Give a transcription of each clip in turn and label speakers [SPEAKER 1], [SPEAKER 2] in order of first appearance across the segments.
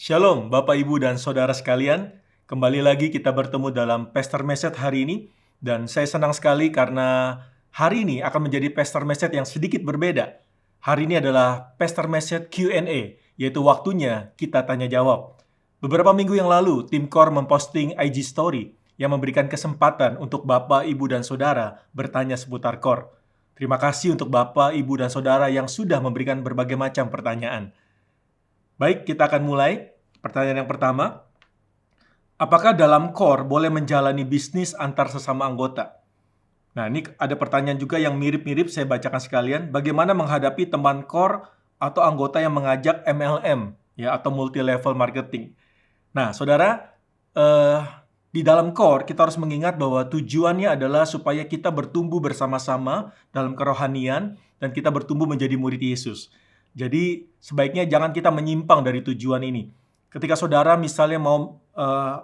[SPEAKER 1] Shalom Bapak Ibu dan Saudara sekalian, kembali lagi kita bertemu dalam Pastor Message hari ini, dan saya senang sekali karena hari ini akan menjadi Pastor Message yang sedikit berbeda. Hari ini adalah Pastor Message Q&A, yaitu waktunya kita tanya jawab. Beberapa minggu yang lalu, tim Core memposting IG Story yang memberikan kesempatan untuk Bapak, Ibu, dan Saudara bertanya seputar Core. Terima kasih untuk Bapak, Ibu, dan Saudara yang sudah memberikan berbagai macam pertanyaan. Baik, kita akan mulai. Pertanyaan yang pertama, apakah dalam core boleh menjalani bisnis antar sesama anggota? Nah, ini ada pertanyaan juga yang mirip-mirip, saya bacakan sekalian. Bagaimana menghadapi teman core atau anggota yang mengajak MLM, ya, atau multi-level marketing? Nah, saudara, di dalam core kita harus mengingat bahwa tujuannya adalah supaya kita bertumbuh bersama-sama dalam kerohanian dan kita bertumbuh menjadi murid Yesus. Jadi sebaiknya jangan kita menyimpang dari tujuan ini. Ketika saudara misalnya mau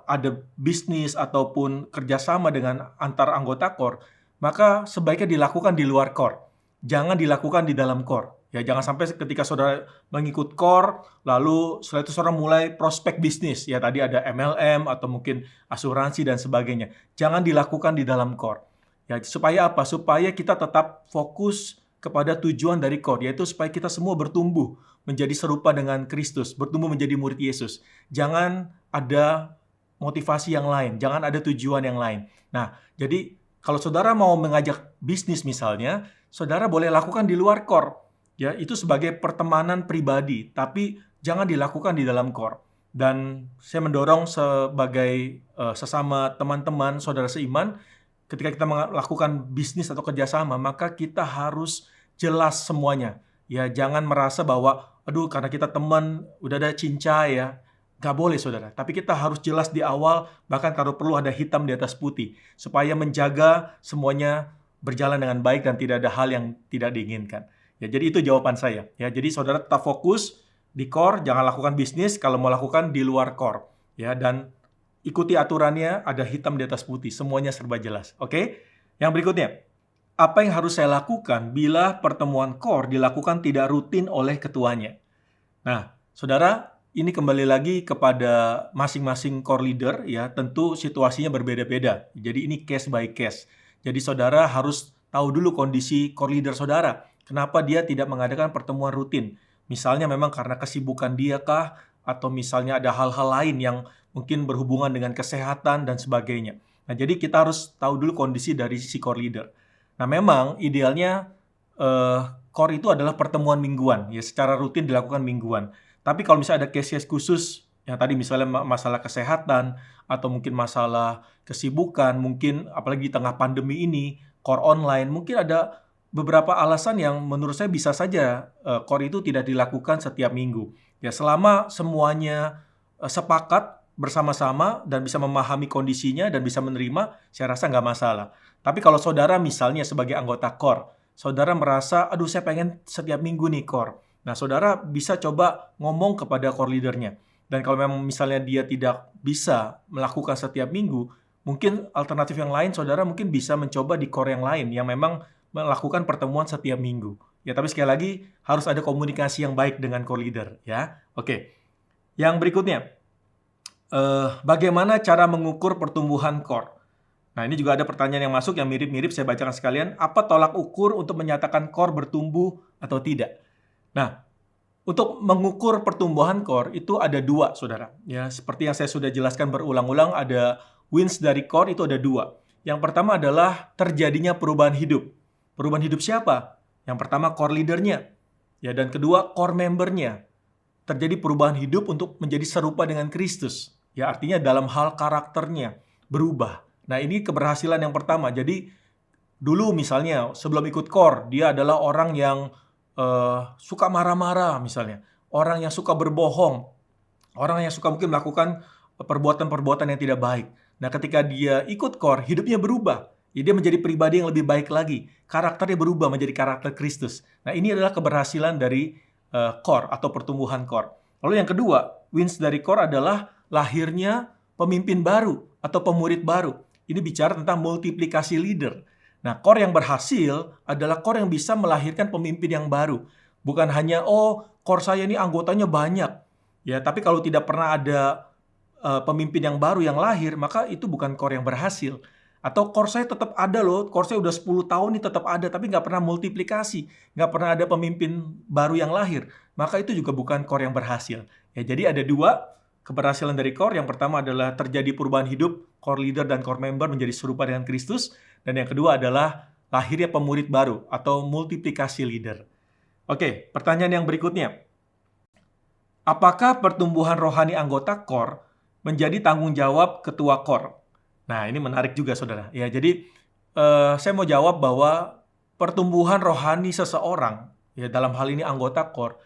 [SPEAKER 1] ada bisnis ataupun kerjasama dengan antar anggota core, maka sebaiknya dilakukan di luar core. Jangan dilakukan di dalam core. Ya, jangan sampai ketika saudara mengikut core, lalu setelah itu saudara mulai prospek bisnis. Ya, tadi ada MLM atau mungkin asuransi dan sebagainya. Jangan dilakukan di dalam core. Ya, supaya apa? Supaya kita tetap fokus kepada tujuan dari core, yaitu supaya kita semua bertumbuh menjadi serupa dengan Kristus, bertumbuh menjadi murid Yesus. Jangan ada motivasi yang lain, jangan ada tujuan yang lain. Nah, jadi kalau saudara mau mengajak bisnis misalnya, saudara boleh lakukan di luar core. Ya, itu sebagai pertemanan pribadi, tapi jangan dilakukan di dalam core. Dan saya mendorong sebagai sesama teman-teman, saudara seiman, ketika kita melakukan bisnis atau kerjasama, maka kita harus jelas semuanya. Ya, jangan merasa bahwa, aduh karena kita teman, udah ada cincai ya. Gak boleh saudara, tapi kita harus jelas di awal, bahkan kalau perlu ada hitam di atas putih, supaya menjaga semuanya berjalan dengan baik dan tidak ada hal yang tidak diinginkan. Ya, jadi itu jawaban saya. Ya, jadi saudara tetap fokus di core, jangan lakukan bisnis, kalau mau lakukan di luar core. Ya, dan ikuti aturannya, ada hitam di atas putih, semuanya serba jelas. Oke? Yang berikutnya, apa yang harus saya lakukan bila pertemuan core dilakukan tidak rutin oleh ketuanya? Nah, saudara, ini kembali lagi kepada masing-masing core leader, ya. Tentu situasinya berbeda-beda. Jadi ini case by case. Jadi saudara harus tahu dulu kondisi core leader saudara. Kenapa dia tidak mengadakan pertemuan rutin? Misalnya memang karena kesibukan dia kah? Atau misalnya ada hal-hal lain yang mungkin berhubungan dengan kesehatan dan sebagainya. Nah, jadi kita harus tahu dulu kondisi dari sisi core leader. Nah, memang idealnya core itu adalah pertemuan mingguan, ya secara rutin dilakukan mingguan. Tapi kalau misalnya ada case-case khusus, yang tadi misalnya masalah kesehatan, atau mungkin masalah kesibukan, mungkin apalagi di tengah pandemi ini, core online, mungkin ada beberapa alasan yang menurut saya bisa saja core itu tidak dilakukan setiap minggu. Ya, selama semuanya sepakat bersama-sama dan bisa memahami kondisinya dan bisa menerima, saya rasa nggak masalah. Tapi kalau saudara misalnya sebagai anggota core, saudara merasa, aduh saya pengen setiap minggu nih core. Nah, saudara bisa coba ngomong kepada core leadernya. Dan kalau memang misalnya dia tidak bisa melakukan setiap minggu, mungkin alternatif yang lain, saudara mungkin bisa mencoba di core yang lain yang memang melakukan pertemuan setiap minggu. Ya, tapi sekali lagi harus ada komunikasi yang baik dengan core leader. Ya, oke. Yang berikutnya, bagaimana cara mengukur pertumbuhan core? Nah, ini juga ada pertanyaan yang masuk yang mirip-mirip, saya bacakan sekalian. Apa tolak ukur untuk menyatakan core bertumbuh atau tidak? Nah, untuk mengukur pertumbuhan core itu ada dua, saudara. Ya, seperti yang saya sudah jelaskan berulang-ulang, ada wins dari core itu ada dua. Yang pertama adalah terjadinya perubahan hidup. Perubahan hidup siapa? Yang pertama core leadernya. Ya, dan kedua core membernya. Terjadi perubahan hidup untuk menjadi serupa dengan Kristus. Ya, artinya dalam hal karakternya berubah. Nah, ini keberhasilan yang pertama. Jadi, dulu misalnya sebelum ikut core, dia adalah orang yang suka marah-marah misalnya. Orang yang suka berbohong. Orang yang suka mungkin melakukan perbuatan-perbuatan yang tidak baik. Nah, ketika dia ikut core, hidupnya berubah. Ya, dia menjadi pribadi yang lebih baik lagi. Karakternya berubah menjadi karakter Kristus. Nah, ini adalah keberhasilan dari core atau pertumbuhan core. Lalu yang kedua, wins dari core adalah lahirnya pemimpin baru atau pemurid baru. Ini bicara tentang multiplikasi leader. Nah, core yang berhasil adalah core yang bisa melahirkan pemimpin yang baru. Bukan hanya, oh, core saya ini anggotanya banyak. Ya, tapi kalau tidak pernah ada pemimpin yang baru yang lahir, maka itu bukan core yang berhasil. Atau core saya tetap ada loh, core saya udah 10 tahun nih tetap ada, tapi nggak pernah multiplikasi, nggak pernah ada pemimpin baru yang lahir, maka itu juga bukan core yang berhasil. Ya, jadi ada dua keberhasilan dari core. Yang pertama adalah terjadi perubahan hidup, core leader dan core member menjadi serupa dengan Kristus. Dan yang kedua adalah lahirnya pemurid baru atau multiplikasi leader. Oke, pertanyaan yang berikutnya. Apakah pertumbuhan rohani anggota core menjadi tanggung jawab ketua core? Nah, ini menarik juga, saudara. Ya, jadi saya mau jawab bahwa pertumbuhan rohani seseorang, ya dalam hal ini anggota core,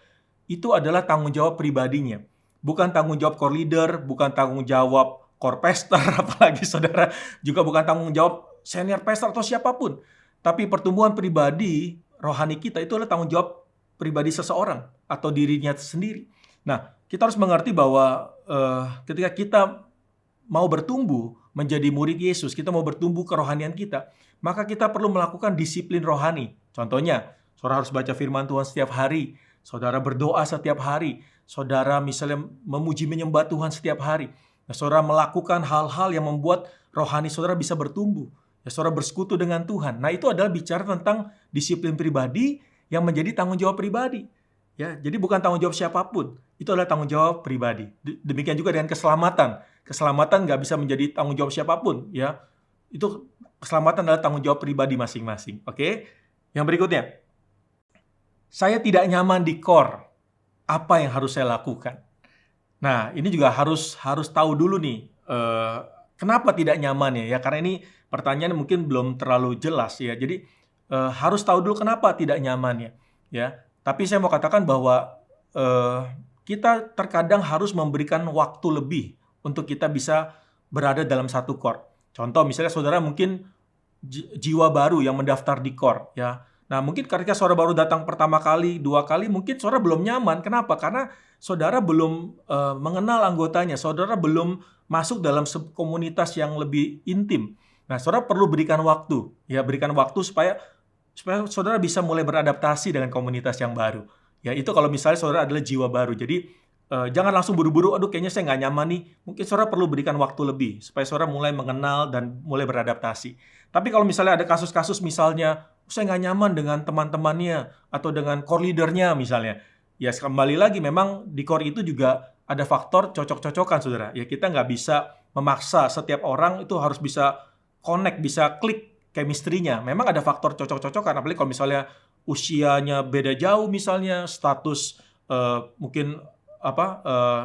[SPEAKER 1] itu adalah tanggung jawab pribadinya. Bukan tanggung jawab core leader, bukan tanggung jawab core pastor, apalagi saudara, juga bukan tanggung jawab senior pastor atau siapapun. Tapi pertumbuhan pribadi rohani kita itu adalah tanggung jawab pribadi seseorang atau dirinya sendiri. Nah, kita harus mengerti bahwa ketika kita mau bertumbuh menjadi murid Yesus, kita mau bertumbuh kerohanian kita, maka kita perlu melakukan disiplin rohani. Contohnya, saudara harus baca firman Tuhan setiap hari, saudara berdoa setiap hari, saudara misalnya memuji menyembah Tuhan setiap hari. Nah, saudara melakukan hal-hal yang membuat rohani saudara bisa bertumbuh. Ya, saudara bersekutu dengan Tuhan. Nah, itu adalah bicara tentang disiplin pribadi yang menjadi tanggung jawab pribadi. Ya, jadi bukan tanggung jawab siapapun, itu adalah tanggung jawab pribadi. Demikian juga dengan keselamatan. Keselamatan nggak bisa menjadi tanggung jawab siapapun, ya. Itu keselamatan adalah tanggung jawab pribadi masing-masing. Oke? Yang berikutnya, saya tidak nyaman di core. Apa yang harus saya lakukan? Nah, ini juga harus tahu dulu nih, kenapa tidak nyaman ya? Karena ini pertanyaan mungkin belum terlalu jelas ya. Jadi harus tahu dulu kenapa tidak nyaman ya. Ya. Tapi saya mau katakan bahwa kita terkadang harus memberikan waktu lebih untuk kita bisa berada dalam satu core. Contoh misalnya saudara mungkin jiwa baru yang mendaftar di core, ya. Nah, mungkin ketika saudara baru datang pertama kali, 2 kali, mungkin saudara belum nyaman. Kenapa? Karena saudara belum mengenal anggotanya, saudara belum masuk dalam komunitas yang lebih intim. Nah, saudara perlu berikan waktu, ya, berikan waktu supaya saudara bisa mulai beradaptasi dengan komunitas yang baru. Ya, itu kalau misalnya saudara adalah jiwa baru. Jadi, jangan langsung buru-buru, aduh kayaknya saya nggak nyaman nih. Mungkin saudara perlu berikan waktu lebih, supaya saudara mulai mengenal dan mulai beradaptasi. Tapi kalau misalnya ada kasus-kasus misalnya, saya nggak nyaman dengan teman-temannya, atau dengan core leadernya misalnya. Ya, kembali lagi, memang di core itu juga ada faktor cocok-cocokan, saudara. Ya, kita nggak bisa memaksa setiap orang itu harus bisa connect, bisa klik chemistry-nya. Memang ada faktor cocok-cocokan, apalagi kalau misalnya usianya beda jauh misalnya, status mungkin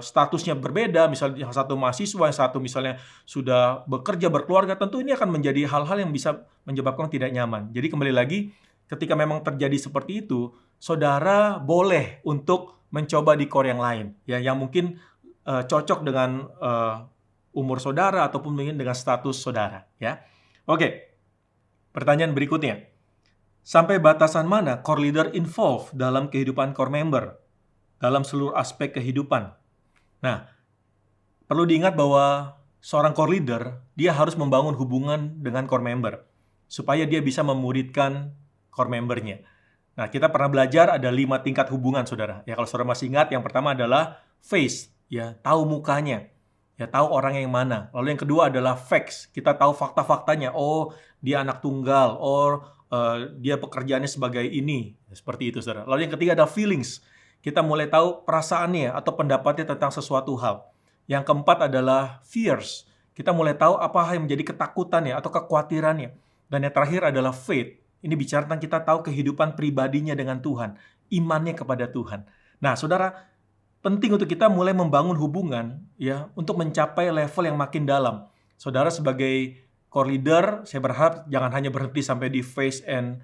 [SPEAKER 1] statusnya berbeda, misalnya yang satu mahasiswa, yang satu misalnya sudah bekerja, berkeluarga, tentu ini akan menjadi hal-hal yang bisa menyebabkan tidak nyaman. Jadi kembali lagi, ketika memang terjadi seperti itu, saudara boleh untuk mencoba di core yang lain, ya, yang mungkin cocok dengan umur saudara ataupun mungkin dengan status saudara, ya. Oke. Pertanyaan berikutnya, sampai batasan mana core leader involved dalam kehidupan core member, dalam seluruh aspek kehidupan? Nah, perlu diingat bahwa seorang core leader, dia harus membangun hubungan dengan core member, supaya dia bisa memuridkan core membernya. Nah, kita pernah belajar ada 5 tingkat hubungan, saudara. Ya, kalau saudara masih ingat, yang pertama adalah face, ya, tahu mukanya. Ya, tahu orang yang mana. Lalu yang kedua adalah facts. Kita tahu fakta-faktanya. Oh, dia anak tunggal. Oh, dia pekerjaannya sebagai ini. Seperti itu, saudara. Lalu yang ketiga adalah feelings. Kita mulai tahu perasaannya atau pendapatnya tentang sesuatu hal. Yang keempat adalah fears. Kita mulai tahu apa yang menjadi ketakutannya atau kekhawatirannya. Dan yang terakhir adalah faith. Ini bicara tentang kita tahu kehidupan pribadinya dengan Tuhan. Imannya kepada Tuhan. Nah, saudara, penting untuk kita mulai membangun hubungan, ya, untuk mencapai level yang makin dalam. Saudara sebagai core leader, saya berharap jangan hanya berhenti sampai di face and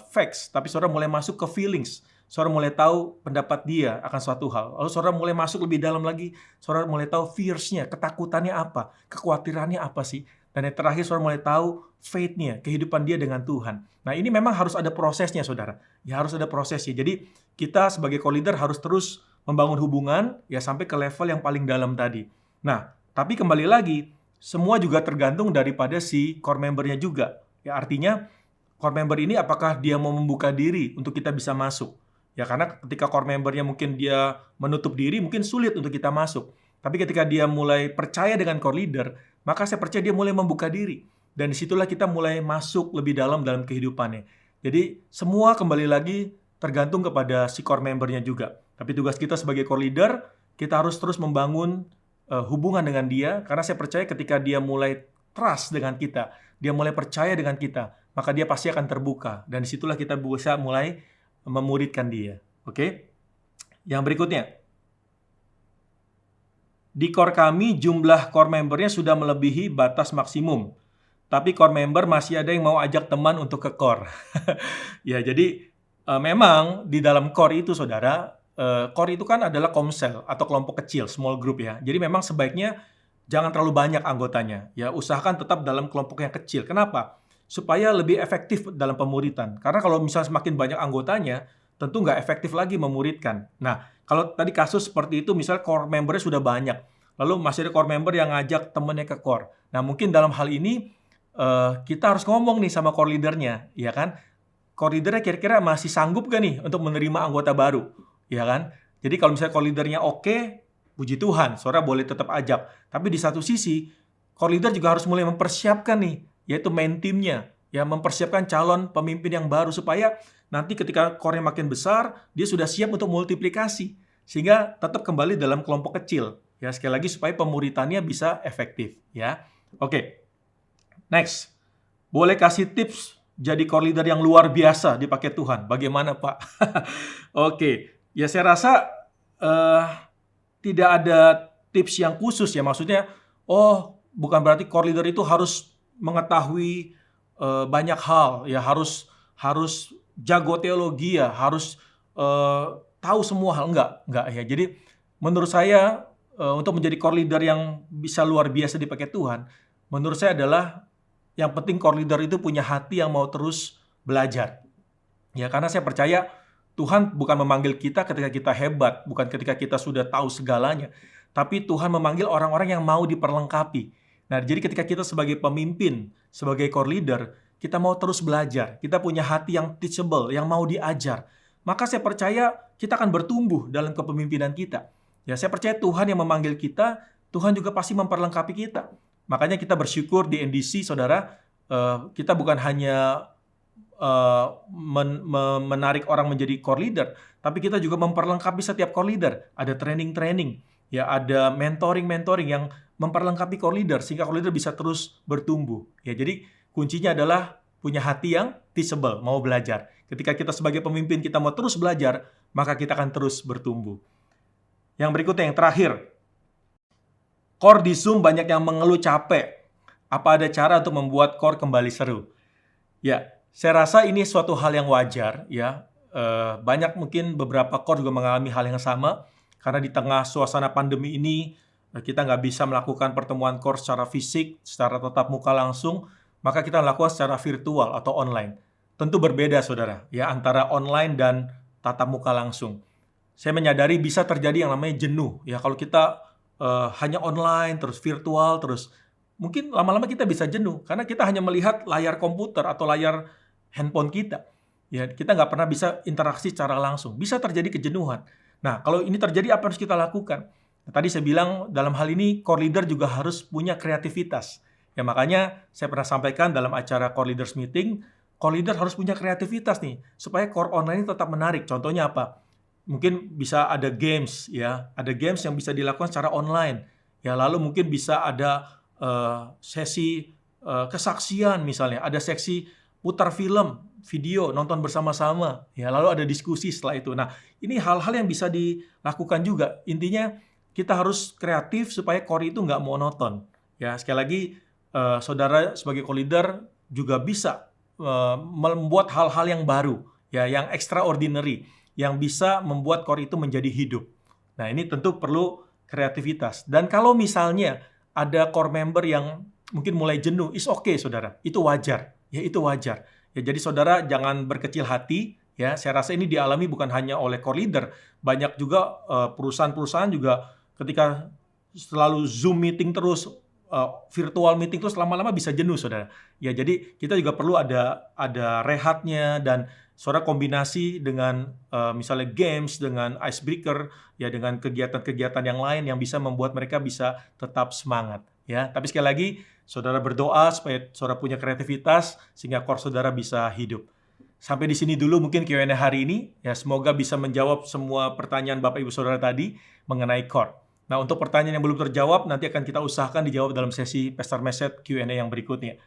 [SPEAKER 1] facts, tapi saudara mulai masuk ke feelings. Saudara mulai tahu pendapat dia akan suatu hal. Lalu saudara mulai masuk lebih dalam lagi, saudara mulai tahu fears-nya, ketakutannya apa, kekhawatirannya apa sih. Dan yang terakhir saudara mulai tahu faith-nya, kehidupan dia dengan Tuhan. Nah, ini memang harus ada prosesnya, saudara. Ya, harus ada prosesnya. Jadi kita sebagai core leader harus terus membangun hubungan, ya, sampai ke level yang paling dalam tadi. Nah, tapi kembali lagi, semua juga tergantung daripada si core membernya juga. Ya, artinya core member ini apakah dia mau membuka diri untuk kita bisa masuk. Ya karena ketika core membernya mungkin dia menutup diri, mungkin sulit untuk kita masuk. Tapi ketika dia mulai percaya dengan core leader, maka saya percaya dia mulai membuka diri. Dan disitulah kita mulai masuk lebih dalam kehidupannya. Jadi semua kembali lagi tergantung kepada si core membernya juga. Tapi tugas kita sebagai core leader, kita harus terus membangun hubungan dengan dia, karena saya percaya ketika dia mulai trust dengan kita, dia mulai percaya dengan kita, maka dia pasti akan terbuka. Dan disitulah kita bisa mulai memuridkan dia. Oke? Yang berikutnya. Di core kami, jumlah core membernya sudah melebihi batas maksimum. Tapi core member masih ada yang mau ajak teman untuk ke core. Ya, jadi memang di dalam core itu, saudara, core itu kan adalah komsel atau kelompok kecil, small group ya. Jadi memang sebaiknya jangan terlalu banyak anggotanya. Ya, usahakan tetap dalam kelompok yang kecil. Kenapa? Supaya lebih efektif dalam pemuridan. Karena kalau misalnya semakin banyak anggotanya, tentu nggak efektif lagi memuridkan. Nah, kalau tadi kasus seperti itu, misalnya core membernya sudah banyak, lalu masih ada core member yang ngajak temennya ke core. Nah, mungkin dalam hal ini kita harus ngomong nih sama core leadernya, ya kan? Core leadernya kira-kira masih sanggup gak nih untuk menerima anggota baru, ya kan? Jadi kalau misalnya core leadernya oke, puji Tuhan, saudara boleh tetap ajak. Tapi di satu sisi, core leader juga harus mulai mempersiapkan nih, yaitu main timnya, ya mempersiapkan calon pemimpin yang baru supaya nanti ketika core-nya makin besar, dia sudah siap untuk multiplikasi, sehingga tetap kembali dalam kelompok kecil. Ya, sekali lagi supaya pemuritannya bisa efektif, ya. Oke. Next. Boleh kasih tips jadi core leader yang luar biasa dipakai Tuhan. Bagaimana, Pak? Oke. Ya, saya rasa tidak ada tips yang khusus ya. Maksudnya, bukan berarti core leader itu harus mengetahui banyak hal, ya harus jago teologi ya, harus tahu semua hal. Enggak ya. Jadi menurut saya untuk menjadi core leader yang bisa luar biasa dipakai Tuhan, menurut saya adalah yang penting core leader itu punya hati yang mau terus belajar. Ya, karena saya percaya Tuhan bukan memanggil kita ketika kita hebat, bukan ketika kita sudah tahu segalanya, tapi Tuhan memanggil orang-orang yang mau diperlengkapi. Nah, jadi ketika kita sebagai pemimpin, sebagai core leader, kita mau terus belajar, kita punya hati yang teachable, yang mau diajar, maka saya percaya kita akan bertumbuh dalam kepemimpinan kita. Ya, saya percaya Tuhan yang memanggil kita, Tuhan juga pasti memperlengkapi kita. Makanya kita bersyukur di NDC, saudara, kita bukan hanya menarik orang menjadi core leader, tapi kita juga memperlengkapi setiap core leader. Ada training-training, ya ada mentoring-mentoring yang memperlengkapi core leader sehingga core leader bisa terus bertumbuh. Ya, jadi kuncinya adalah punya hati yang teachable, mau belajar. Ketika kita sebagai pemimpin kita mau terus belajar, maka kita akan terus bertumbuh. Yang berikutnya, yang terakhir. Core di Zoom banyak yang mengeluh capek. Apa ada cara untuk membuat core kembali seru? Ya, saya rasa ini suatu hal yang wajar. Ya, banyak mungkin beberapa core juga mengalami hal yang sama. Karena di tengah suasana pandemi ini, kita nggak bisa melakukan pertemuan core secara fisik, secara tatap muka langsung. Maka kita lakukan secara virtual atau online. Tentu berbeda, saudara, ya antara online dan tatap muka langsung. Saya menyadari bisa terjadi yang namanya jenuh. Ya, kalau kita hanya online, terus virtual, terus mungkin lama-lama kita bisa jenuh karena kita hanya melihat layar komputer atau layar handphone kita. Ya, kita nggak pernah bisa interaksi secara langsung. Bisa terjadi kejenuhan. Nah, kalau ini terjadi, apa yang harus kita lakukan? Nah, tadi saya bilang dalam hal ini core leader juga harus punya kreativitas. Ya, makanya saya pernah sampaikan dalam acara core leaders meeting, core leader harus punya kreativitas nih supaya core online ini tetap menarik. Contohnya apa? Mungkin bisa ada games, ya, ada games yang bisa dilakukan secara online, ya. Lalu mungkin bisa ada sesi kesaksian misalnya, ada seksi putar film, video, nonton bersama-sama, ya. Lalu ada diskusi setelah itu. Nah, ini hal-hal yang bisa dilakukan juga. Intinya kita harus kreatif supaya core itu nggak monoton. Ya, sekali lagi, saudara sebagai core leader juga bisa membuat hal-hal yang baru, ya, yang extraordinary, yang bisa membuat core itu menjadi hidup. Nah, ini tentu perlu kreativitas. Dan kalau misalnya ada core member yang mungkin mulai jenuh, is okay, saudara. Itu wajar. Ya, itu wajar. Ya, jadi saudara jangan berkecil hati. Ya, saya rasa ini dialami bukan hanya oleh core leader. Banyak juga perusahaan-perusahaan juga ketika selalu Zoom meeting terus, virtual meeting terus, lama-lama bisa jenuh, saudara. Ya, jadi kita juga perlu ada rehatnya dan Saudara kombinasi dengan misalnya games, dengan icebreaker, ya dengan kegiatan-kegiatan yang lain yang bisa membuat mereka bisa tetap semangat. Ya, tapi sekali lagi, saudara berdoa supaya saudara punya kreativitas sehingga core saudara bisa hidup. Sampai di sini dulu mungkin Q&A hari ini. Ya, semoga bisa menjawab semua pertanyaan Bapak Ibu Saudara tadi mengenai core. Nah, untuk pertanyaan yang belum terjawab, nanti akan kita usahakan dijawab dalam sesi Pastor Message Q&A yang berikutnya.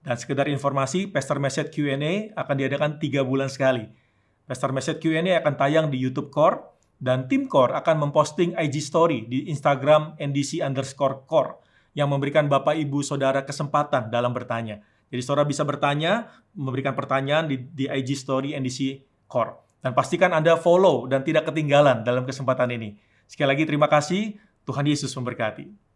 [SPEAKER 1] Dan sekedar informasi, Pastor Message Q&A akan diadakan 3 bulan sekali. Pastor Message Q&A akan tayang di YouTube Core, dan tim Core akan memposting IG Story di Instagram NDC_Core yang memberikan Bapak Ibu Saudara kesempatan dalam bertanya. Jadi saudara bisa bertanya, memberikan pertanyaan di IG Story NDC Core. Dan pastikan Anda follow dan tidak ketinggalan dalam kesempatan ini. Sekali lagi terima kasih, Tuhan Yesus memberkati.